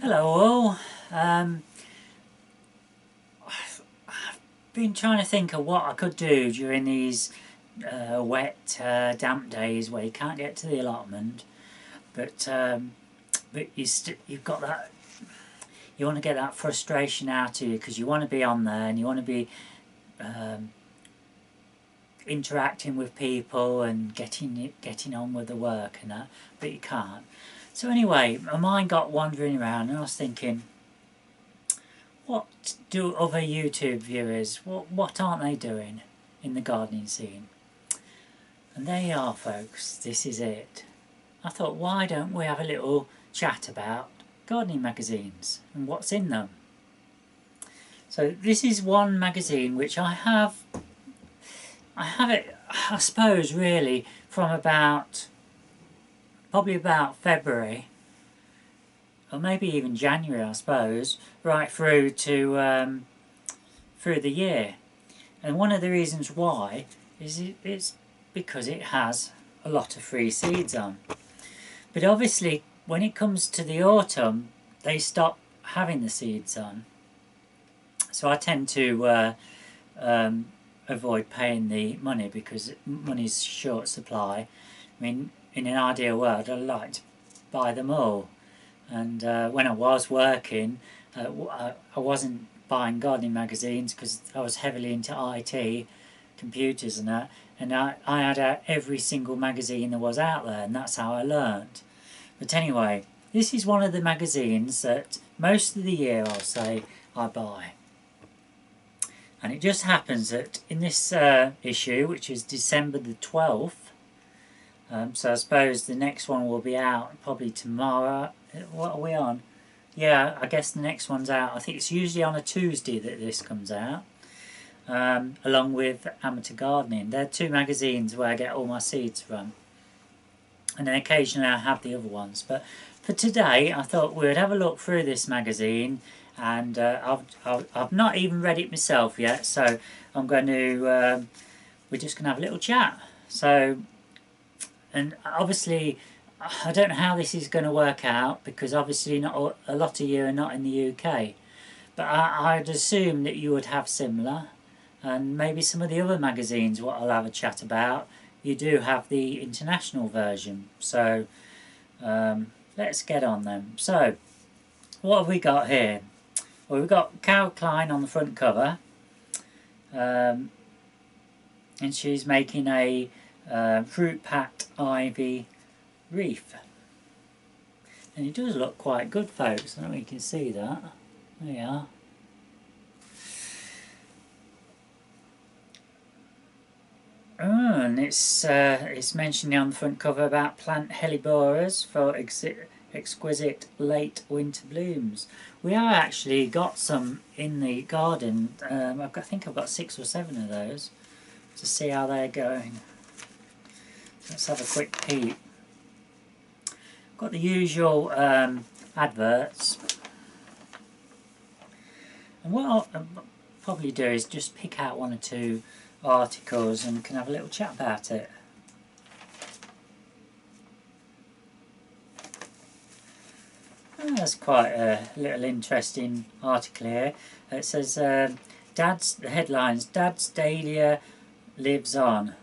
Hello all. Um, I've been trying to think of what I could do during these wet, damp days where you can't get to the allotment, but you've got that. You want to get that frustration out of you because you want to be on there and you want to be um, interacting with people and getting on with the work and that, but you can't. So anyway, my mind got wandering around and I was thinking, what do other YouTube viewers, what aren't they doing in the gardening scene? And there you are, folks, this is it. I thought, why don't we have a little chat about gardening magazines and what's in them? So this is one magazine which I have it, I suppose, really from probably about February, or maybe even January, I suppose, right through to through the year. And one of the reasons why is it's because it has a lot of free seeds on. But obviously, when it comes to the autumn, they stop having the seeds on. So I tend to avoid paying the money because money's short supply. I mean, in an ideal world, I'd like to buy them all. And when I was working, I wasn't buying gardening magazines because I was heavily into IT, computers and that, and I had every single magazine there was out there, and that's how I learned. But anyway, this is one of the magazines that most of the year I'll say I buy. And it just happens that in this issue, which is December the 12th, so I suppose the next one will be out probably tomorrow. What are we on? Yeah, I guess the next one's out. I think it's usually on a Tuesday that this comes out, along with Amateur Gardening. They're two magazines where I get all my seeds from. And then occasionally I have the other ones. But for today, I thought we'd have a look through this magazine. And I've not even read it myself yet, so I'm going to, we're just going to have a little chat. So, and obviously, I don't know how this is going to work out because obviously not a lot of you are not in the UK, but I'd assume that you would have similar, and maybe some of the other magazines what I'll have a chat about, you do have the international version. So let's get on them. So what have we got here? Well, we've got Carol Klein on the front cover, and she's making a fruit packed ivy wreath. And it does look quite good, folks. I don't know if you can see that. There you are. Oh, and it's mentioning on the front cover about plant helleborus for exquisite late winter blooms. We have actually got some in the garden. I think I've got 6 or 7 of those to see how they're going. Let's have a quick peek. Got the usual adverts. And what I'll probably do is just pick out 1 or 2 articles and can have a little chat about it. That's quite a little interesting article here. It says, the headlines, Dad's Dahlia lives on.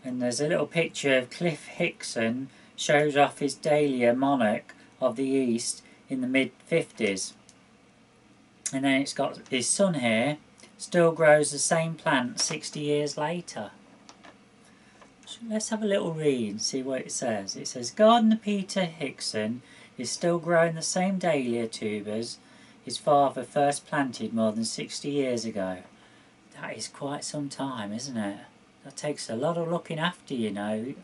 And there's a little picture of Cliff Hickson shows off his Dahlia monarch of the East in the mid-50s. And then it's got his son here, still grows the same plant 60 years later. So let's have a little read and see what it says. It says, Gardener Peter Hickson is still growing the same dahlia tubers his father first planted more than 60 years ago. That is quite some time, isn't it? That takes a lot of looking after, you know.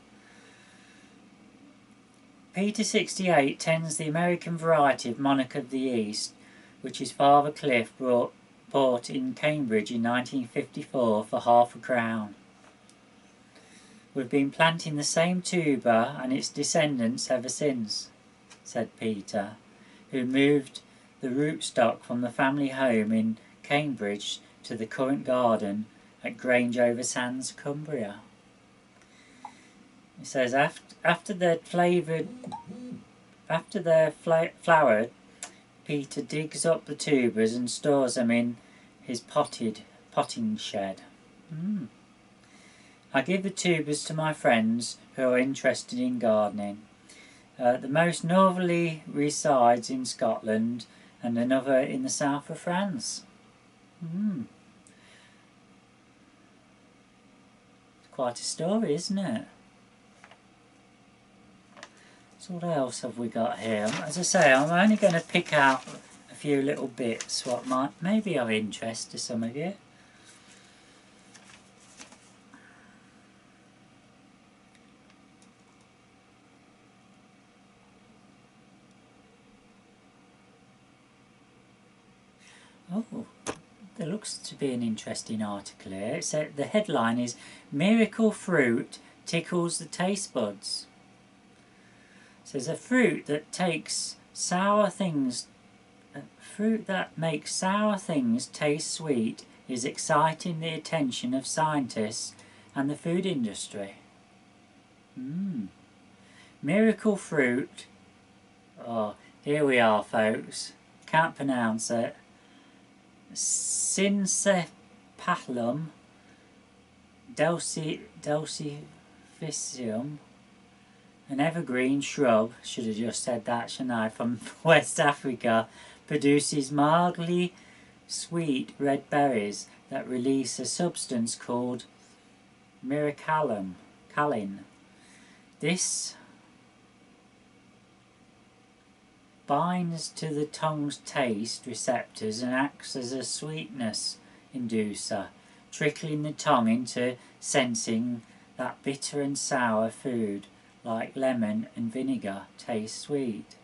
Peter 68 tends the American variety of monarch of the East, which his father Cliff bought in Cambridge in 1954 for £5,000. We've been planting the same tuber and its descendants ever since, said Peter, who moved the rootstock from the family home in Cambridge to the current garden at Grange-over-Sands, Cumbria. It says after they're flowered, Peter digs up the tubers and stores them in his potting shed. I give the tubers to my friends who are interested in gardening. The most northerly resides in Scotland and another in the south of France. Quite a story, isn't it? So what else have we got here? As I say, I'm only going to pick out a few little bits what might maybe of interest to some of you. Oh, there looks to be an interesting article here. It said the headline is "Miracle Fruit Tickles the Taste Buds." It says a fruit that makes sour things taste sweet is exciting the attention of scientists and the food industry. Miracle fruit. Oh, here we are, folks. Can't pronounce it. Syncephalum delcificium, an evergreen shrub, should have just said that, shouldn't I, from West Africa, produces mildly sweet red berries that release a substance called myricallin. This binds to the tongue's taste receptors and acts as a sweetness inducer, trickling the tongue into sensing that bitter and sour food, like lemon and vinegar, taste sweet.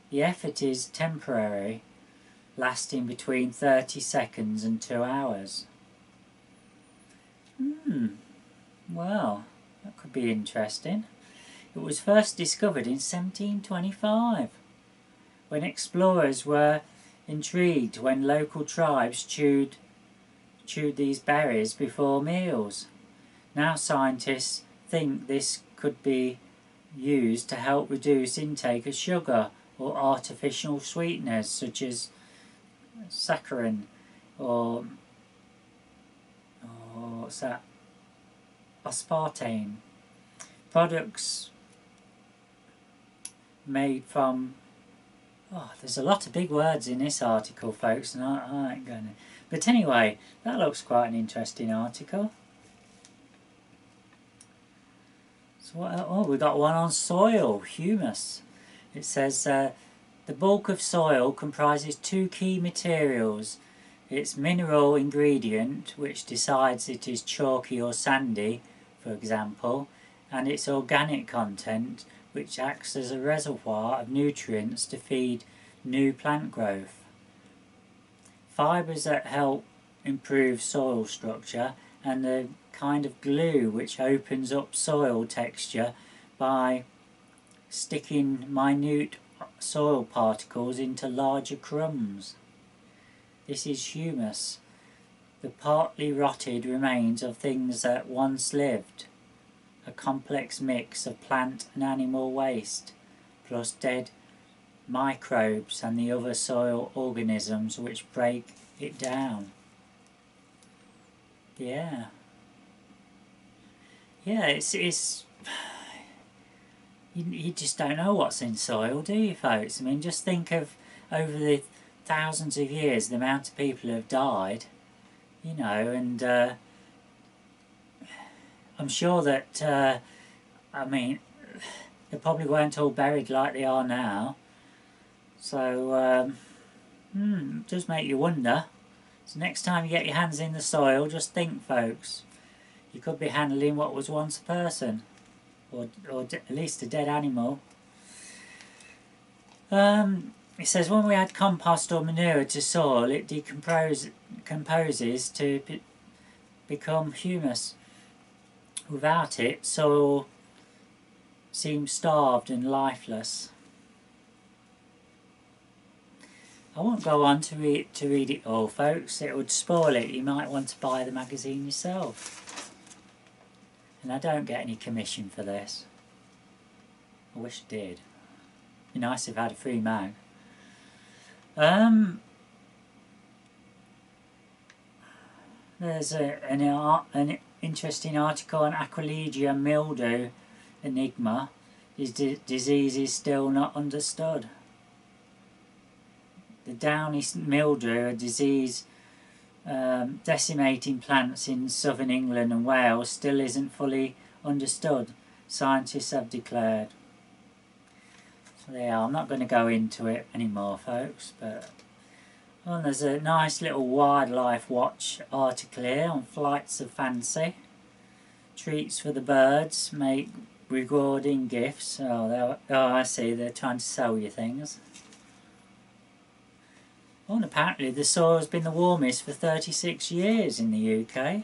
The effort is temporary, lasting between 30 seconds and 2 hours. Well, that could be interesting. It was first discovered in 1725. When explorers were intrigued when local tribes chewed these berries before meals. Now scientists think this could be used to help reduce intake of sugar or artificial sweeteners such as saccharin or what's that? Aspartame. Products made from there's a lot of big words in this article, folks, and I ain't going to. But anyway, that looks quite an interesting article. So we've got one on soil, humus. It says the bulk of soil comprises two key materials. Its mineral ingredient, which decides it is chalky or sandy, for example, and its organic content, which acts as a reservoir of nutrients to feed new plant growth. Fibres that help improve soil structure, and the kind of glue which opens up soil texture by sticking minute soil particles into larger crumbs. This is humus, the partly rotted remains of things that once lived. A complex mix of plant and animal waste, plus dead microbes and the other soil organisms which break it down. Yeah, it's you just don't know what's in soil, do you, folks? I mean, just think of over the thousands of years the amount of people who have died, you know, and I'm sure that, I mean, they probably weren't all buried like they are now. So, it does make you wonder. So next time you get your hands in the soil, just think, folks. You could be handling what was once a person, or at least a dead animal. It says when we add compost or manure to soil, it decomposes to become humus. Without it, soil seems starved and lifeless. I won't go on to read it all, folks. It would spoil it. You might want to buy the magazine yourself. And I don't get any commission for this. I wish I did. It'd be nice if I had a free mag. Um, there's an interesting article on Aquilegia mildew enigma. This disease is still not understood. The downy mildew, a disease decimating plants in southern England and Wales, still isn't fully understood, scientists have declared. So there, I'm not going to go into it anymore, folks, but there's a nice little wildlife watch article here on flights of fancy. Treats for the birds make rewarding gifts. Oh, I see, they're trying to sell you things. Well, and apparently the soil's been the warmest for 36 years in the UK.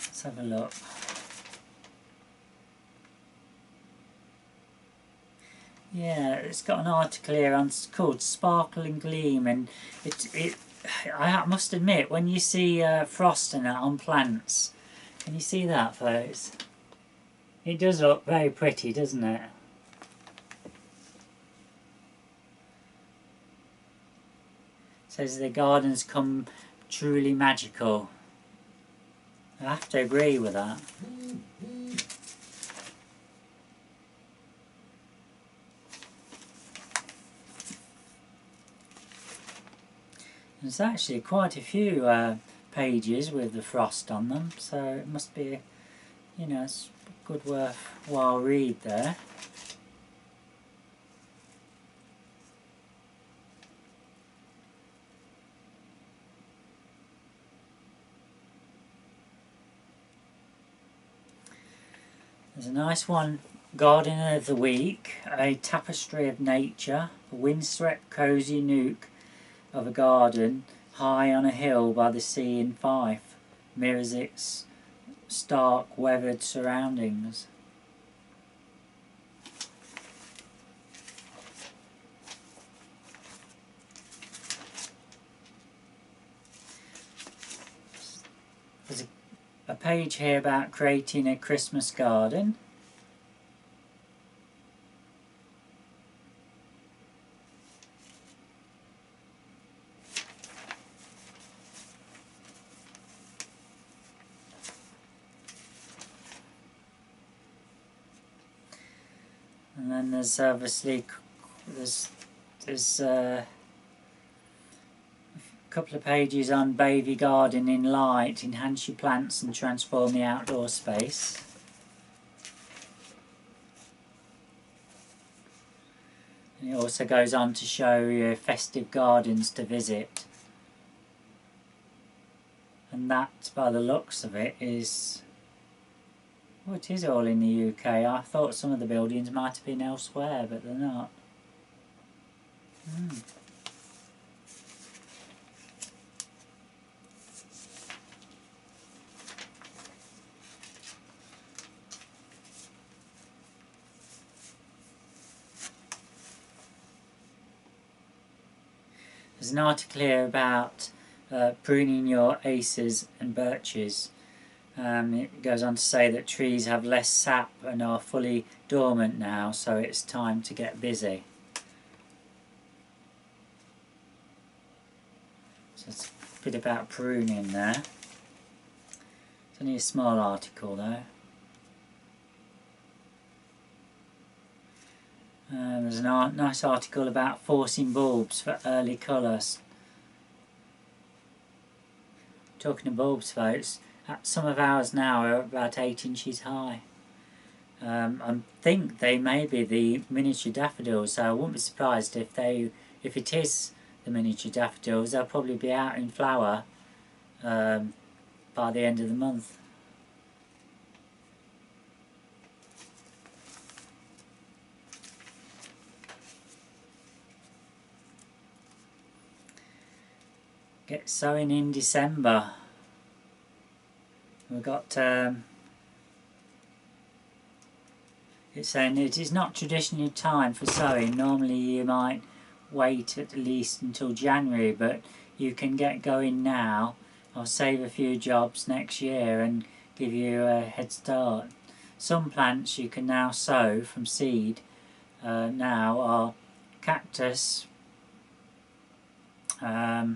Let's have a look. Yeah, it's got an article here on, it's called Sparkle and Gleam, and I must admit, when you see frost and that on plants, can you see that, folks? It does look very pretty, doesn't it? It says the gardens come truly magical. I have to agree with that. There's actually quite a few pages with the frost on them, so it must be, it's a good worthwhile read there. There's a nice one, Gardener of the Week, a tapestry of nature, a windswept cosy nook of a garden high on a hill by the sea in Fife, mirrors its stark weathered surroundings. There's a page here about creating a Christmas garden. And then there's obviously there's a couple of pages on baby gardening light, enhance your plants and transform the outdoor space. And it also goes on to show you festive gardens to visit. And that, by the looks of it, is... well, it is all in the UK. I thought some of the buildings might have been elsewhere, but they're not. There's an article here about pruning your acers and birches. It goes on to say that trees have less sap and are fully dormant now, so it's time to get busy. So it's a bit about pruning there. It's only a small article though. There's a nice article about forcing bulbs for early colours. Talking of bulbs, folks, some of ours now are about 8 inches high. I think they may be the miniature daffodils, so I wouldn't be surprised if it is the miniature daffodils. They'll probably be out in flower by the end of the month. Get sowing in December. We've got it's saying it is not traditionally time for sowing. Normally you might wait at least until January, but you can get going now. I'll save a few jobs next year and give you a head start. some plants you can now sow from seed now are cactus, yeah,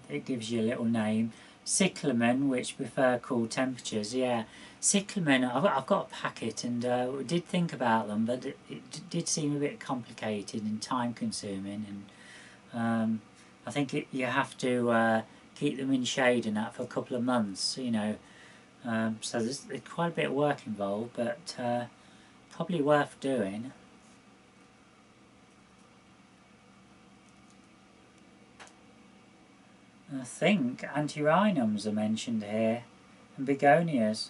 it gives you a little name. Cyclamen, which prefer cool temperatures. Yeah, cyclamen. I've got a packet, and we did think about them, but it did seem a bit complicated and time consuming. And I think you have to keep them in shade and that for a couple of months. You know, so there's quite a bit of work involved, but probably worth doing. I think antirrhinums are mentioned here, and begonias.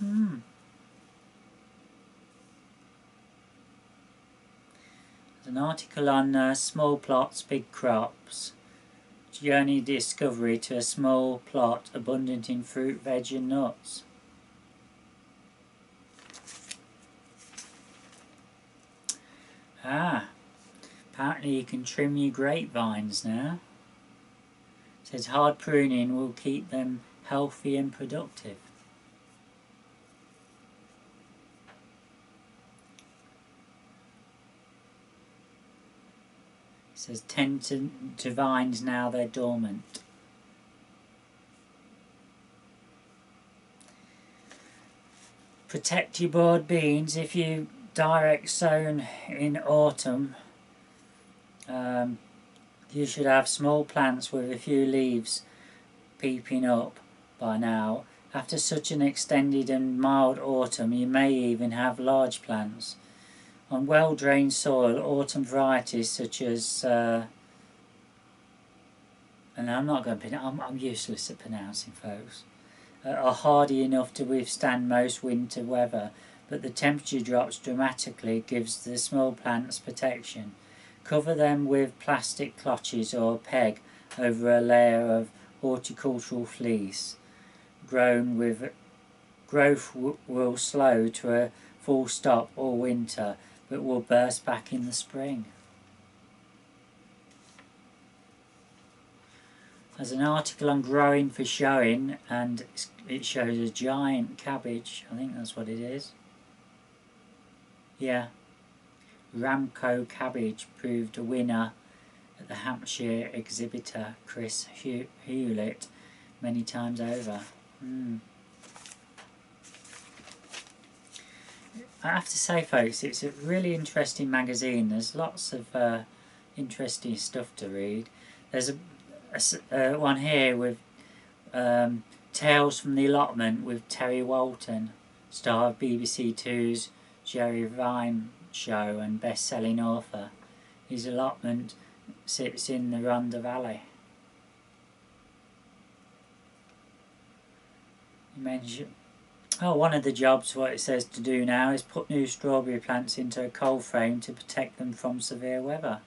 There's an article on small plots, big crops. Journey discovery to a small plot abundant in fruit, veg and nuts. Apparently you can trim your grapevines now. It says hard pruning will keep them healthy and productive. It says tend to vines now they're dormant. Protect your broad beans if you direct sown in autumn. You should have small plants with a few leaves peeping up by now. After such an extended and mild autumn, you may even have large plants. On well-drained soil, autumn varieties such as and I'm not going to I'm useless at pronouncing, folks, are hardy enough to withstand most winter weather, but the temperature drops dramatically gives the small plants protection. Cover them with plastic clutches or peg over a layer of horticultural fleece. Growth will slow to a full stop all winter, but will burst back in the spring. There's an article on growing for showing, and it shows a giant cabbage. I think that's what it is. Yeah. Ramco cabbage proved a winner at the Hampshire exhibitor Chris Hewlett many times over. I have to say, folks, it's a really interesting magazine. There's lots of interesting stuff to read. There's a one here with Tales from the Allotment with Terry Walton, star of BBC Two's Jerry Vine show and best-selling author. His allotment sits in the Rhondda Valley. You mentioned, one of the jobs, what it says to do now is put new strawberry plants into a cold frame to protect them from severe weather.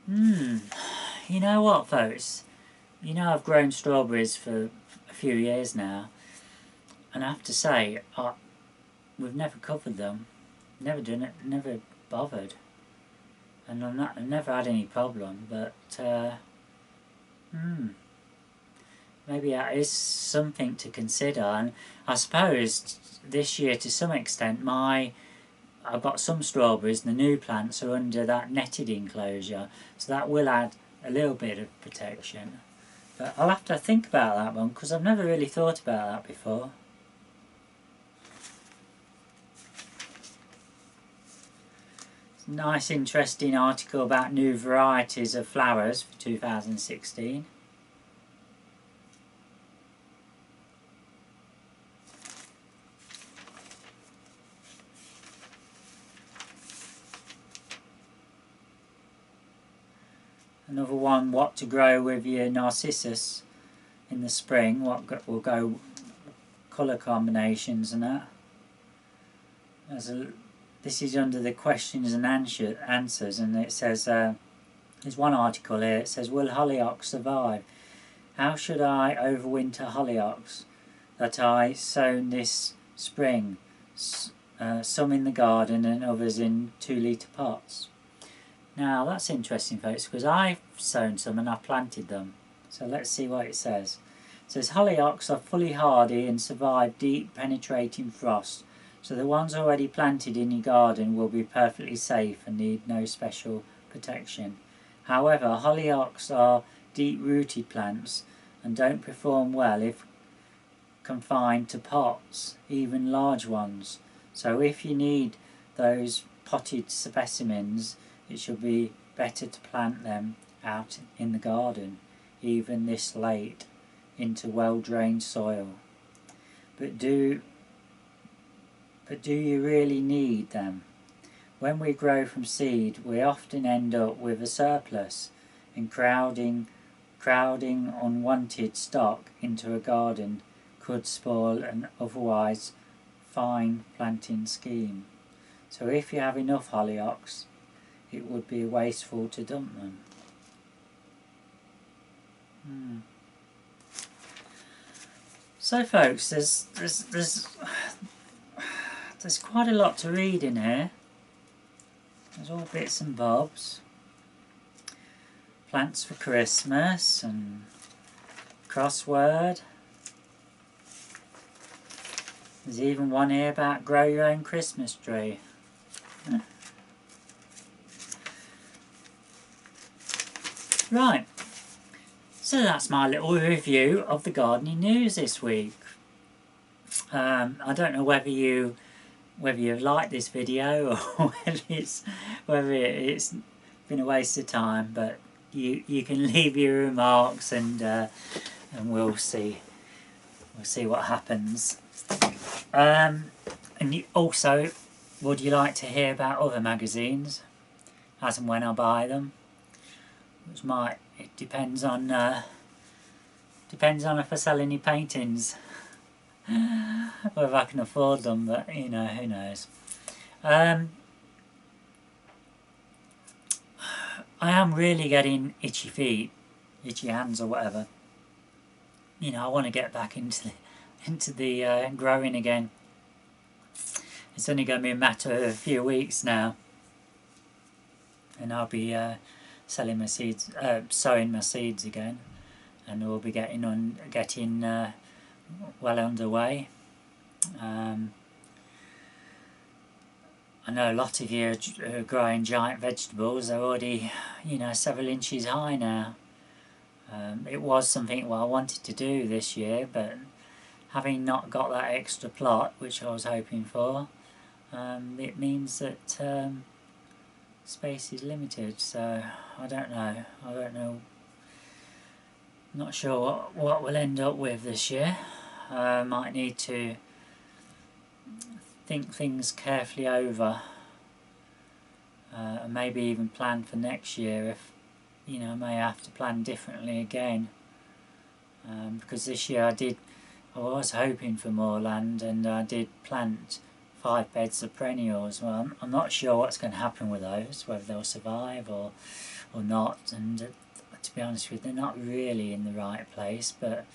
You know what, folks? You know I've grown strawberries for a few years now, and I have to say, we've never covered them, never done it, never bothered, and I've never had any problem. But maybe that is something to consider. And I suppose this year, to some extent, I've got some strawberries, and the new plants are under that netted enclosure, so that will add a little bit of protection. But I'll have to think about that one, because I've never really thought about that before. Nice interesting article about new varieties of flowers for 2016. Another one, what to grow with your narcissus in the spring, what will go colour combinations and that. This is under the questions and answers, and it says, there's one article here, it says, will hollyhocks survive? How should I overwinter hollyhocks that I sown this spring? some in the garden and others in 2 litre pots. Now that's interesting, folks, because I've sown some and I've planted them. So let's see what it says. It says hollyhocks are fully hardy and survive deep penetrating frost, so the ones already planted in your garden will be perfectly safe and need no special protection. However, hollyhocks are deep-rooted plants and don't perform well if confined to pots, even large ones. So if you need those potted specimens, it should be better to plant them out in the garden, even this late, into well-drained soil. But do you really need them? When we grow from seed, we often end up with a surplus, and crowding unwanted stock into a garden could spoil an otherwise fine planting scheme. So if you have enough hollyhocks, it would be wasteful to dump them. So folks, there's quite a lot to read in here. There's all bits and bobs. Plants for Christmas and crossword. There's even one here about grow your own Christmas tree. Right, so that's my little review of the gardening news this week. I don't know whether you've liked this video or whether it's been a waste of time, but you can leave your remarks and we'll see what happens. And also, would you like to hear about other magazines as and when I buy them? It depends on if I sell any paintings, whether I can afford them, but you know, who knows. I am really getting itchy feet, itchy hands or whatever. You know, I want to get back into the growing again. It's only going to be a matter of a few weeks now, and I'll be selling my seeds, sowing my seeds again, and we'll be getting well underway. I know a lot of you are growing giant vegetables. They're already, several inches high now. It was something I wanted to do this year, but having not got that extra plot, which I was hoping for, it means that space is limited. So I don't know. Not sure what we'll end up with this year. Might need to think things carefully over, and maybe even plan for next year if I may have to plan differently again, because this year I was hoping for more land, and I did plant 5 beds of perennials. Well, I'm not sure what's going to happen with those, whether they'll survive or not, and to be honest with you, they're not really in the right place, but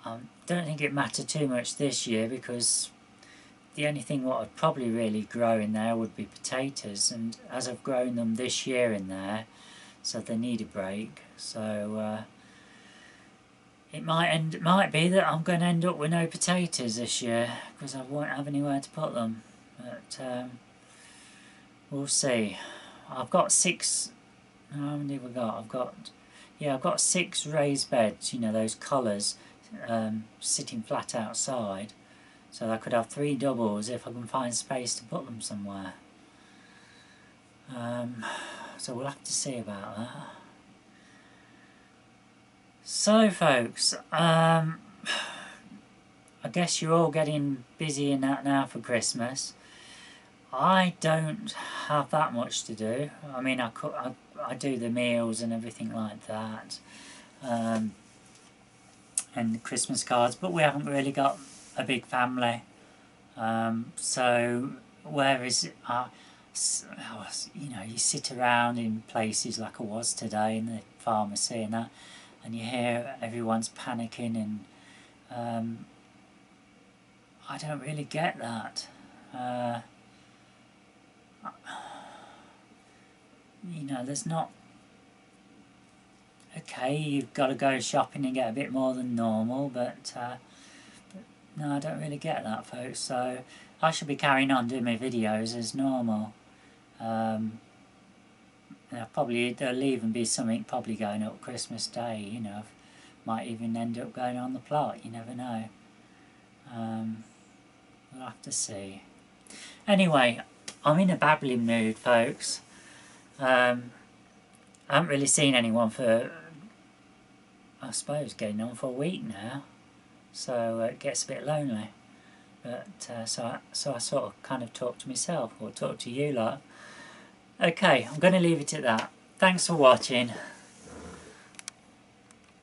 I don't think it mattered too much this year, because the only thing what I'd probably really grow in there would be potatoes, and as I've grown them this year in there, so they need a break. So it might be that I'm going to end up with no potatoes this year, because I won't have anywhere to put them. But we'll see. I've got 6. How many have I got? I've got 6 raised beds. Those collars sitting flat outside. So I could have 3 doubles if I can find space to put them somewhere. So we'll have to see about that. So folks, I guess you're all getting busy in that now for Christmas. I don't have that much to do. I mean, I do the meals and everything like that, and the Christmas cards, but we haven't really got a big family. So where is it? You sit around in places like I was today in the pharmacy and that, and you hear everyone's panicking, and I don't really get that. You know, there's not... Okay, you've got to go shopping and get a bit more than normal, but no, I don't really get that, folks. So I should be carrying on doing my videos as normal. There'll even be something probably going up Christmas Day, you know. Might even end up going on the plot, you never know. We'll have to see. Anyway, I'm in a babbling mood, folks. I haven't really seen anyone for, I suppose, getting on for a week now. So it gets a bit lonely. But so I sort of kind of talk to myself, or talk to you lot. Okay, I'm going to leave it at that. Thanks for watching.